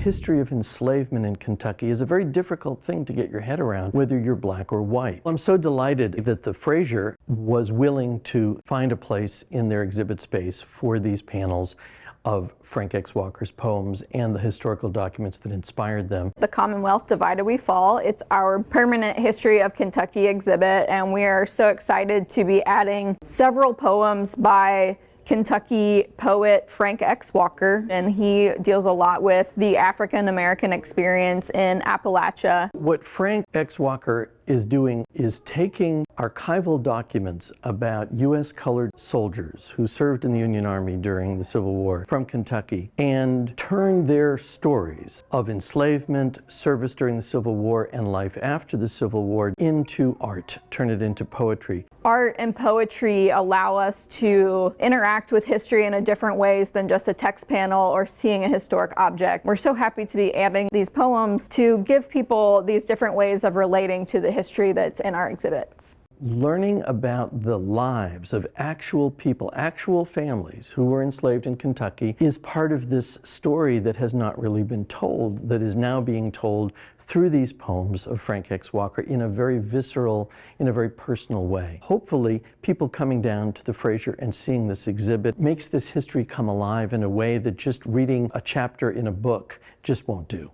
history of enslavement in Kentucky is a very difficult thing to get your head around, whether you're black or white. I'm so delighted that the Frazier was willing to find a place in their exhibit space for these panels of Frank X. Walker's poems and the historical documents that inspired them. The Commonwealth, Divided We Fall. It's our permanent History of Kentucky exhibit, and we are so excited to be adding several poems by Kentucky poet Frank X. Walker, and he deals a lot with the African American experience in Appalachia. What Frank X. Walker is doing is taking archival documents about U.S. colored soldiers who served in the Union Army during the Civil War from Kentucky and turned their stories of enslavement, service during the Civil War, and life after the Civil War into art, turn it into poetry. Art and poetry allow us to interact with history in a different ways than just a text panel or seeing a historic object. We're so happy to be adding these poems to give people these different ways of relating to the history that's in our exhibits. Learning about the lives of actual people, actual families who were enslaved in Kentucky is part of this story that has not really been told, that is now being told through these poems of Frank X. Walker in a very visceral, in a very personal way. Hopefully, people coming down to the Frazier and seeing this exhibit makes this history come alive in a way that just reading a chapter in a book just won't do.